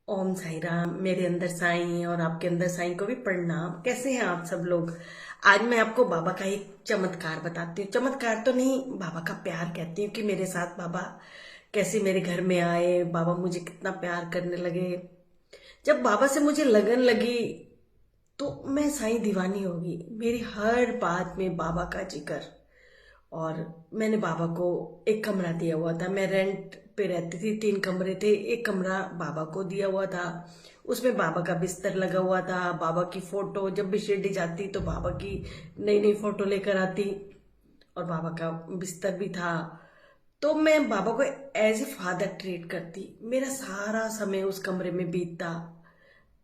ओम साई राम। मेरे अंदर साईं और आपके अंदर साईं को भी प्रणाम। कैसे हैं आप सब लोग? आज मैं आपको बाबा का एक चमत्कार बताती हूँ। चमत्कार तो नहीं, बाबा का प्यार कहती हूँ कि मेरे साथ बाबा कैसे मेरे घर में आए, बाबा मुझे कितना प्यार करने लगे। जब बाबा से मुझे लगन लगी तो मैं साईं दीवानी होगी। मेरी हर बात में बाबा का जिक्र। और मैंने बाबा को एक कमरा दिया हुआ था। मैं रेंट पे रहती थी, 3 कमरे थे, एक कमरा बाबा को दिया हुआ था। उसमें बाबा का बिस्तर लगा हुआ था, बाबा की फोटो। जब भी शिरडी जाती तो बाबा की नई नई फोटो लेकर आती, और बाबा का बिस्तर भी था। तो मैं बाबा को एज ए फादर ट्रीट करती। मेरा सारा समय उस कमरे में बीतता।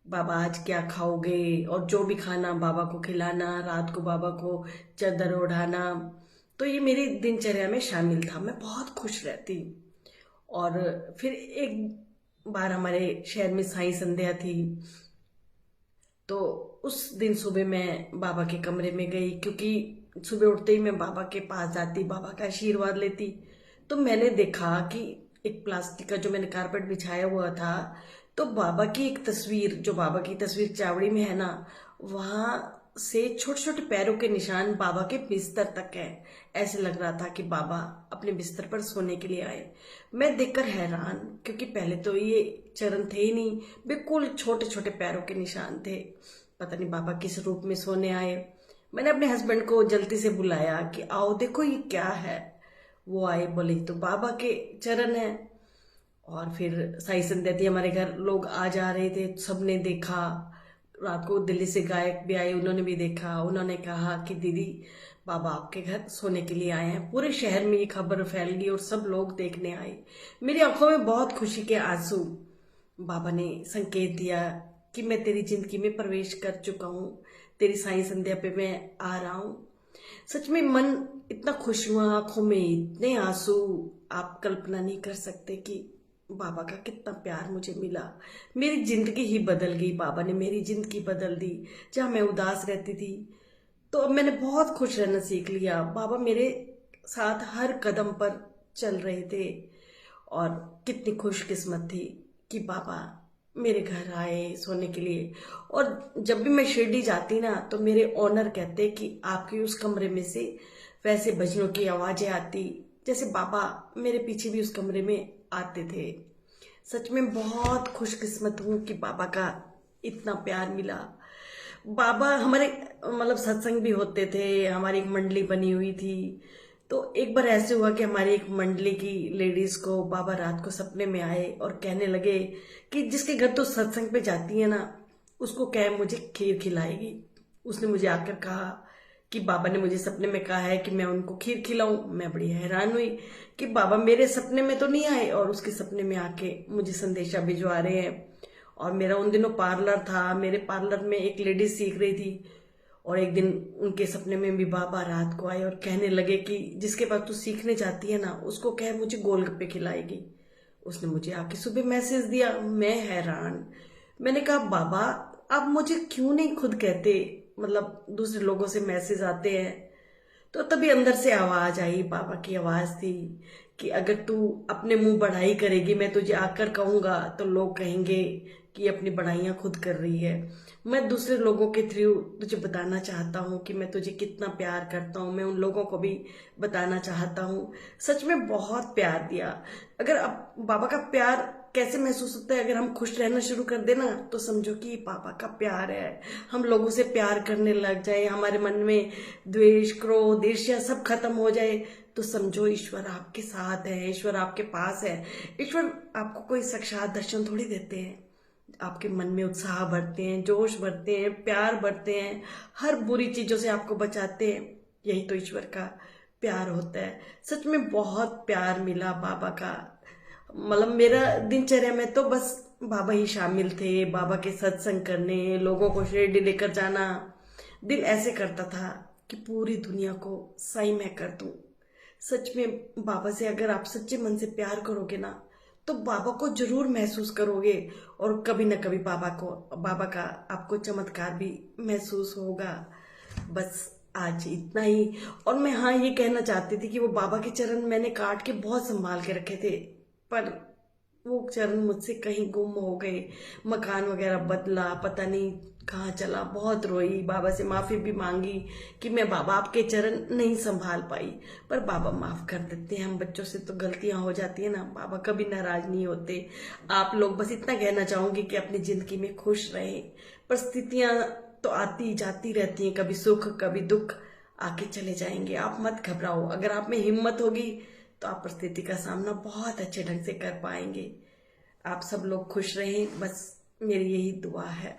बाबा आज क्या खाओगे, और जो भी खाना बाबा को खिलाना, रात को बाबा को चादर ओढ़ाना। तो ये मेरी दिनचर्या में शामिल था। मैं बहुत खुश रहती। और फिर एक बार हमारे शहर में साई संध्या थी। तो उस दिन सुबह मैं बाबा के कमरे में गई, क्योंकि सुबह उठते ही मैं बाबा के पास जाती, बाबा का आशीर्वाद लेती। तो मैंने देखा कि एक प्लास्टिक का जो मैंने कारपेट बिछाया हुआ था, तो बाबा की एक तस्वीर, जो बाबा की तस्वीर चावड़ी में है ना, वहां से छोटे छोटे पैरों के निशान बाबा के बिस्तर तक है। ऐसे लग रहा था कि बाबा अपने बिस्तर पर सोने के लिए आए। मैं देखकर हैरान, क्योंकि पहले तो ये चरण थे ही नहीं, बिल्कुल छोटे छोटे पैरों के निशान थे। पता नहीं बाबा किस रूप में सोने आए। मैंने अपने हस्बैंड को जल्दी से बुलाया कि आओ देखो ये क्या है। वो आए, बोले तो बाबा के चरण है। और फिर साई संध्या थी हमारे घर, लोग आ जा रहे थे, सबने देखा। रात को दिल्ली से गायक भी आए, उन्होंने भी देखा। उन्होंने कहा कि दीदी, बाबा आपके घर सोने के लिए आए हैं। पूरे शहर में ये खबर फैल गई और सब लोग देखने आए। मेरी आंखों में बहुत खुशी के आंसू। बाबा ने संकेत दिया कि मैं तेरी जिंदगी में प्रवेश कर चुका हूँ, तेरी साई संध्या पे मैं आ रहा हूँ। सच में मन इतना खुश हुआ, आंखों में इतने आंसू। आप कल्पना नहीं कर सकते कि बाबा का कितना प्यार मुझे मिला। मेरी जिंदगी ही बदल गई, बाबा ने मेरी जिंदगी बदल दी। जहां मैं उदास रहती थी, तो अब मैंने बहुत खुश रहना सीख लिया। बाबा मेरे साथ हर कदम पर चल रहे थे। और कितनी खुशकिस्मत थी कि बाबा मेरे घर आए सोने के लिए। और जब भी मैं शिरडी जाती ना, तो मेरे ऑनर कहते कि आपके उस कमरे में से वैसे भजनों की आवाजें आती, जैसे बाबा मेरे पीछे भी उस कमरे में आते थे। सच में बहुत खुशकिस्मत हूँ कि बाबा का इतना प्यार मिला। बाबा हमारे मतलब सत्संग भी होते थे, हमारी एक मंडली बनी हुई थी। तो एक बार ऐसे हुआ कि हमारी एक मंडली की लेडीज को बाबा रात को सपने में आए और कहने लगे कि जिसके घर तो सत्संग पे जाती है ना, उसको क्या मुझे खीर खिलाएगी। उसने मुझे आकर कहा कि बाबा ने मुझे सपने में कहा है कि मैं उनको खीर खिलाऊं। मैं बड़ी हैरान हुई कि बाबा मेरे सपने में तो नहीं आए और उसके सपने में आके मुझे संदेशा भिजवा रहे हैं। और मेरा उन दिनों पार्लर था, मेरे पार्लर में एक लेडीज सीख रही थी। और एक दिन उनके सपने में भी बाबा रात को आए और कहने लगे कि जिसके पास तू सीखने जाती है ना, उसको कह मुझे गोलगप्पे खिलाएगी। उसने मुझे आके सुबह मैसेज दिया। मैं हैरान। मैंने कहा बाबा, आप मुझे क्यों नहीं खुद कहते? मतलब दूसरे लोगों से मैसेज आते हैं। तो तभी अंदर से आवाज आई, बाबा की आवाज थी कि अगर तू अपने मुंह बढ़ाई करेगी, मैं तुझे आकर कहूंगा तो लोग कहेंगे कि ये अपनी बढ़ाइयां खुद कर रही है। मैं दूसरे लोगों के थ्रू तुझे बताना चाहता हूँ कि मैं तुझे कितना प्यार करता हूँ। मैं उन लोगों को भी बताना चाहता हूँ। सच में बहुत प्यार दिया। अगर अब बाबा का प्यार कैसे महसूस होता है, अगर हम खुश रहना शुरू कर देना, तो समझो कि पापा का प्यार है। हम लोगों से प्यार करने लग जाए, हमारे मन में द्वेष, क्रोध, ईर्ष्या सब खत्म हो जाए, तो समझो ईश्वर आपके साथ है, ईश्वर आपके पास है। ईश्वर आपको कोई साक्षात दर्शन थोड़ी देते हैं। आपके मन में उत्साह भरते हैं, जोश भरते हैं, प्यार भरते हैं, हर बुरी चीजों से आपको बचाते हैं। यही तो ईश्वर का प्यार होता है। सच में बहुत प्यार मिला बाबा का। मतलब मेरा दिनचर्या में तो बस बाबा ही शामिल थे। बाबा के सत्संग करने, लोगों को शिरडी लेकर जाना। दिल ऐसे करता था कि पूरी दुनिया को साई मैं कर दूं। सच में बाबा से अगर आप सच्चे मन से प्यार करोगे ना, तो बाबा को जरूर महसूस करोगे। और कभी ना कभी बाबा का आपको चमत्कार भी महसूस होगा। बस आज इतना ही। और मैं हाँ ये कहना चाहती थी कि वो बाबा के चरण मैंने काट के बहुत संभाल के रखे थे, पर वो चरण मुझसे कहीं गुम हो गए, मकान वगैरह बदला, पता नहीं कहाँ चला। बहुत रोई, बाबा से माफी भी मांगी कि मैं बाबा आपके चरण नहीं संभाल पाई, पर बाबा माफ कर देते हैं। हम बच्चों से तो गलतियां हो जाती है ना, बाबा कभी नाराज नहीं होते। आप लोग बस इतना कहना चाहूंगी कि अपनी जिंदगी में खुश रहें। परिस्थितियां तो आती जाती रहती हैं, कभी सुख कभी दुख आके चले जाएंगे। आप मत घबराओ, अगर आप में हिम्मत होगी तो आप परिस्थिति का सामना बहुत अच्छे ढंग से कर पाएंगे। आप सब लोग खुश रहें, बस मेरी यही दुआ है।